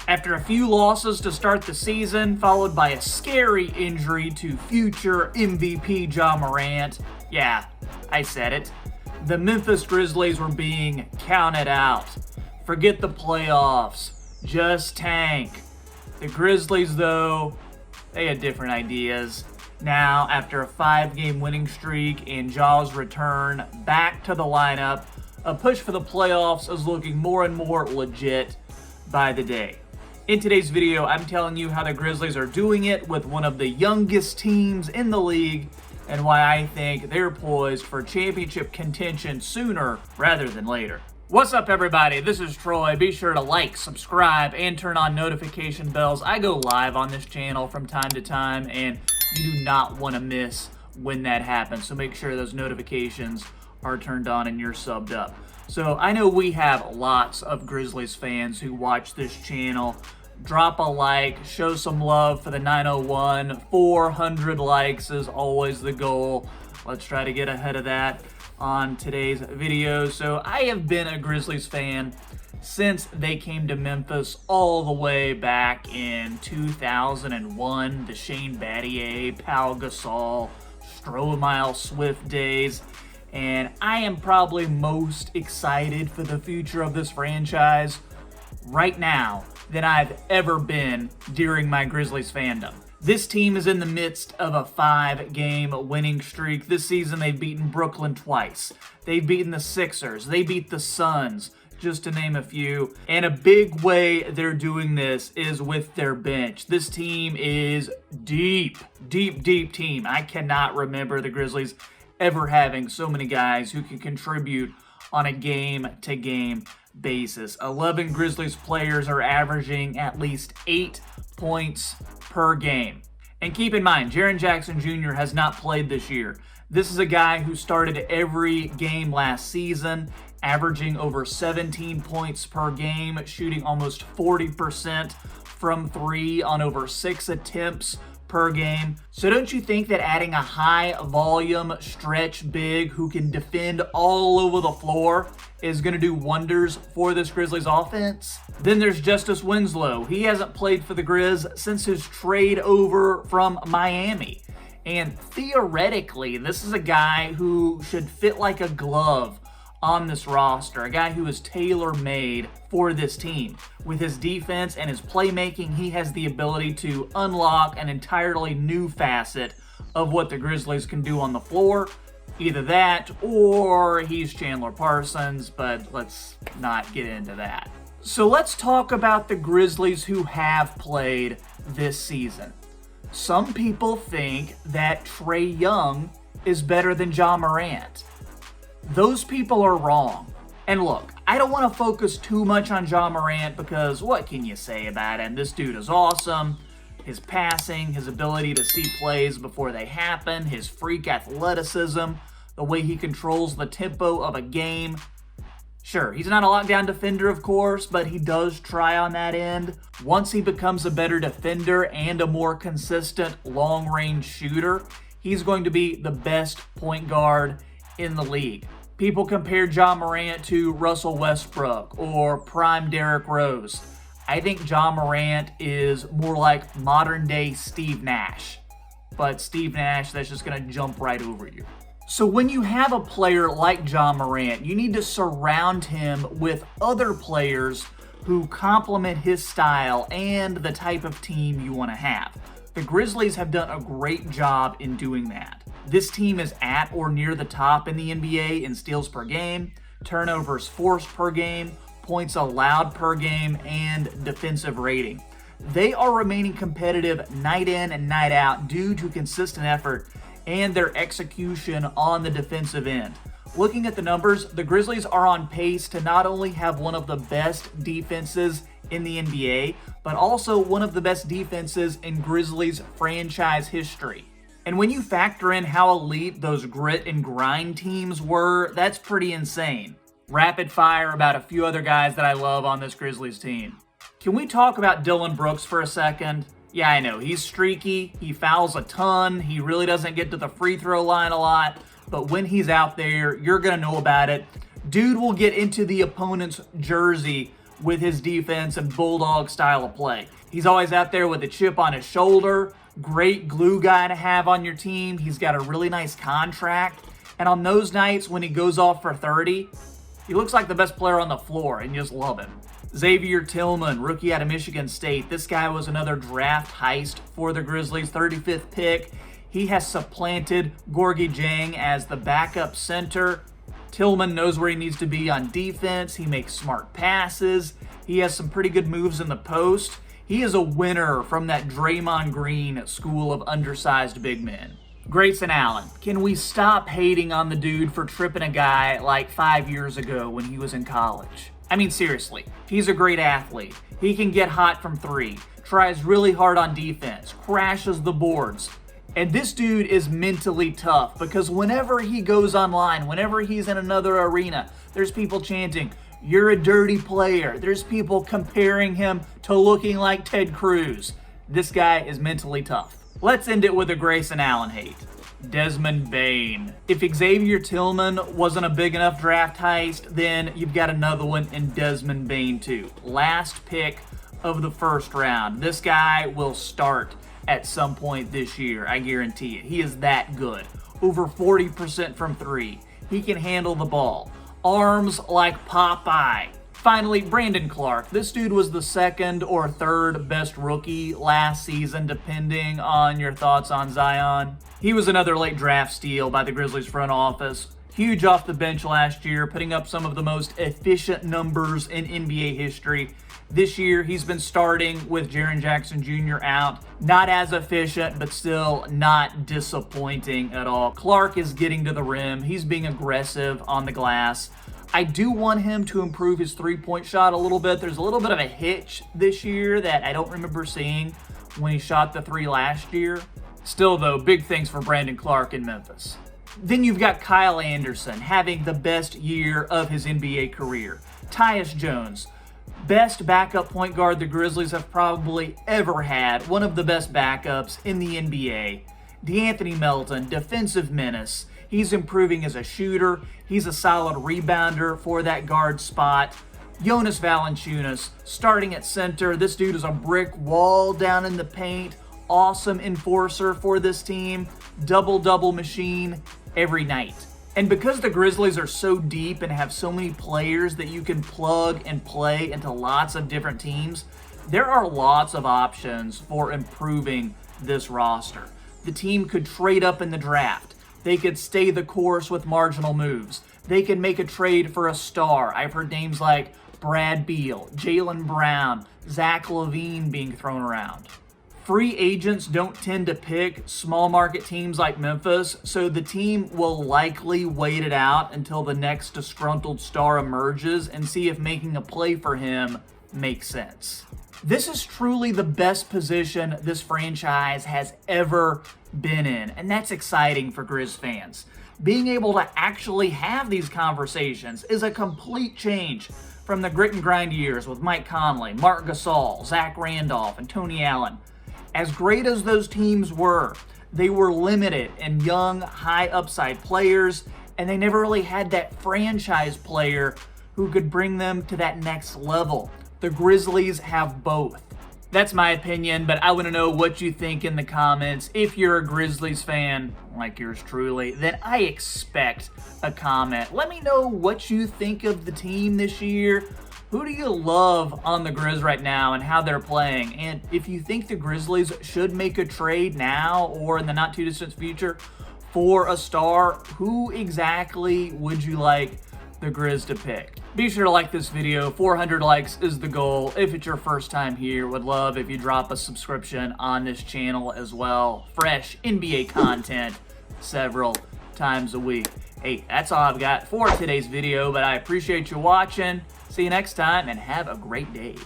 After a few losses to start the season, followed by a scary injury to future MVP Ja Morant, yeah, I said it, the Memphis Grizzlies were being counted out. Forget the playoffs, just tank. The Grizzlies, though, they had different ideas. Now, after a 5-game winning streak and Ja's return back to the lineup, a push for the playoffs is looking more and more legit by the day. In today's video, I'm telling you how the Grizzlies are doing it with one of the youngest teams in the league and why I think they're poised for championship contention sooner rather than later. What's up, everybody? This is Troy. Be sure to like, subscribe, and turn on notification bells. I go live on this channel from time to time, and you do not want to miss when that happens. So make sure those notifications are turned on and you're subbed up. So I know we have lots of Grizzlies fans who watch this channel. Drop a like, show some love for the 901. 400 likes is always the goal. Let's try to get ahead of that on today's video. So I have been a Grizzlies fan since they came to Memphis all the way back in 2001, the Shane Battier, Pau Gasol, Stromile Swift days. And I am probably most excited for the future of this franchise right now than I've ever been during my Grizzlies fandom. This team is in the midst of a 5-game winning streak. This season they've beaten Brooklyn twice. They've beaten the Sixers. They beat the Suns, just to name a few. And a big way they're doing this is with their bench. This team is deep team. I cannot remember the Grizzlies ever having so many guys who can contribute on a game-to-game basis. 11 Grizzlies players are averaging at least 8 points per game. And keep in mind, Jaren Jackson Jr. has not played this year. This is a guy who started every game last season, averaging over 17 points per game, shooting almost 40% from 3 on over 6 attempts per game. So don't you think that adding a high volume stretch big who can defend all over the floor is going to do wonders for this Grizzlies offense? Then there's Justice Winslow. He hasn't played for the Grizz since his trade over from Miami. And theoretically, this is a guy who should fit like a glove on this roster, a guy who is tailor-made for this team. With his defense and his playmaking, he has the ability to unlock an entirely new facet of what the Grizzlies can do on the floor. Either that, or he's Chandler Parsons, but let's not get into that. So let's talk about the Grizzlies who have played this season. Some people think that Trae Young is better than Ja Morant. Those people are wrong. And look, I don't want to focus too much on Ja Morant because what can you say about him? This dude is awesome. His passing, his ability to see plays before they happen, his freak athleticism, the way he controls the tempo of a game. Sure, he's not a lockdown defender, of course, but he does try on that end. Once he becomes a better defender and a more consistent long-range shooter, he's going to be the best point guard in the league. People compare Ja Morant to Russell Westbrook or prime Derrick Rose. I think Ja Morant is more like modern day Steve Nash. But Steve Nash, that's just going to jump right over you. So when you have a player like Ja Morant, you need to surround him with other players who complement his style and the type of team you want to have. The Grizzlies have done a great job in doing that. This team is at or near the top in the NBA in steals per game, turnovers forced per game, points allowed per game, and defensive rating. They are remaining competitive night in and night out due to consistent effort and their execution on the defensive end. Looking at the numbers, the Grizzlies are on pace to not only have one of the best defenses in the NBA, but also one of the best defenses in Grizzlies franchise history. And when you factor in how elite those grit and grind teams were, that's pretty insane. Rapid fire about a few other guys that I love on this Grizzlies team. Can we talk about Dillon Brooks for a second? Yeah, I know, he's streaky, he fouls a ton, he really doesn't get to the free throw line a lot, but when he's out there, you're gonna know about it. Dude will get into the opponent's jersey with his defense and bulldog style of play. He's always out there with a chip on his shoulder. Great glue guy to have on your team. He's got a really nice contract. And on those nights when he goes off for 30, he looks like the best player on the floor, and you just love him. Xavier Tillman, rookie out of Michigan State. This guy was another draft heist for the Grizzlies, 35th pick. He has supplanted Gorgui Dieng as the backup center. Tillman knows where he needs to be on defense. He makes smart passes. He has some pretty good moves in the post. He is a winner from that Draymond Green school of undersized big men. Grayson Allen. Can we stop hating on the dude for tripping a guy like 5 years ago when he was in college? I mean, seriously, he's a great athlete. He can get hot from three, tries really hard on defense, crashes the boards. And this dude is mentally tough because whenever he goes online, whenever he's in another arena, there's people chanting, "You're a dirty player." There's people comparing him to looking like Ted Cruz. This guy is mentally tough. Let's end it with a Grayson Allen hate. Desmond Bane. If Xavier Tillman wasn't a big enough draft heist, then you've got another one in Desmond Bane too. Last pick of the first round. This guy will start at some point this year, I guarantee it. He is that good. Over 40% from three. He can handle the ball. Arms like Popeye. Finally, Brandon Clark. This dude was the second or third best rookie last season, depending on your thoughts on Zion. He was another late draft steal by the Grizzlies front office. Huge off the bench last year, putting up some of the most efficient numbers in NBA history. This year, he's been starting with Jaren Jackson Jr. out. Not as efficient, but still not disappointing at all. Clark is getting to the rim. He's being aggressive on the glass. I do want him to improve his three-point shot a little bit. There's a little bit of a hitch this year that I don't remember seeing when he shot the three last year. Still, though, big things for Brandon Clark in Memphis. Then you've got Kyle Anderson having the best year of his NBA career. Tyus Jones, best backup point guard the Grizzlies have probably ever had. One of the best backups in the NBA. DeAnthony Melton, defensive menace. He's improving as a shooter. He's a solid rebounder for that guard spot. Jonas Valanciunas, starting at center. This dude is a brick wall down in the paint. Awesome enforcer for this team. Double-double machine every night. And because the Grizzlies are so deep and have so many players that you can plug and play into lots of different teams, there are lots of options for improving this roster. The team could trade up in the draft. They could stay the course with marginal moves. They could make a trade for a star. I've heard names like Brad Beal, Jaylen Brown, Zach LaVine being thrown around. Free agents don't tend to pick small market teams like Memphis, so the team will likely wait it out until the next disgruntled star emerges and see if making a play for him makes sense. This is truly the best position this franchise has ever been in, and that's exciting for Grizz fans. Being able to actually have these conversations is a complete change from the grit and grind years with Mike Conley, Mark Gasol, Zach Randolph, and Tony Allen. As great as those teams were, they were limited in young, high upside players, and they never really had that franchise player who could bring them to that next level. The Grizzlies have both. That's my opinion, but I want to know what you think in the comments. If you're a Grizzlies fan, like yours truly, then I expect a comment. Let me know what you think of the team this year. Who do you love on the Grizz right now and how they're playing? And if you think the Grizzlies should make a trade now or in the not too distant future for a star, who exactly would you like the Grizz to pick? Be sure to like this video. 400 likes is the goal. If it's your first time here, would love if you drop a subscription on this channel as well. Fresh NBA content several times a week. Hey, that's all I've got for today's video, but I appreciate you watching. See you next time and have a great day.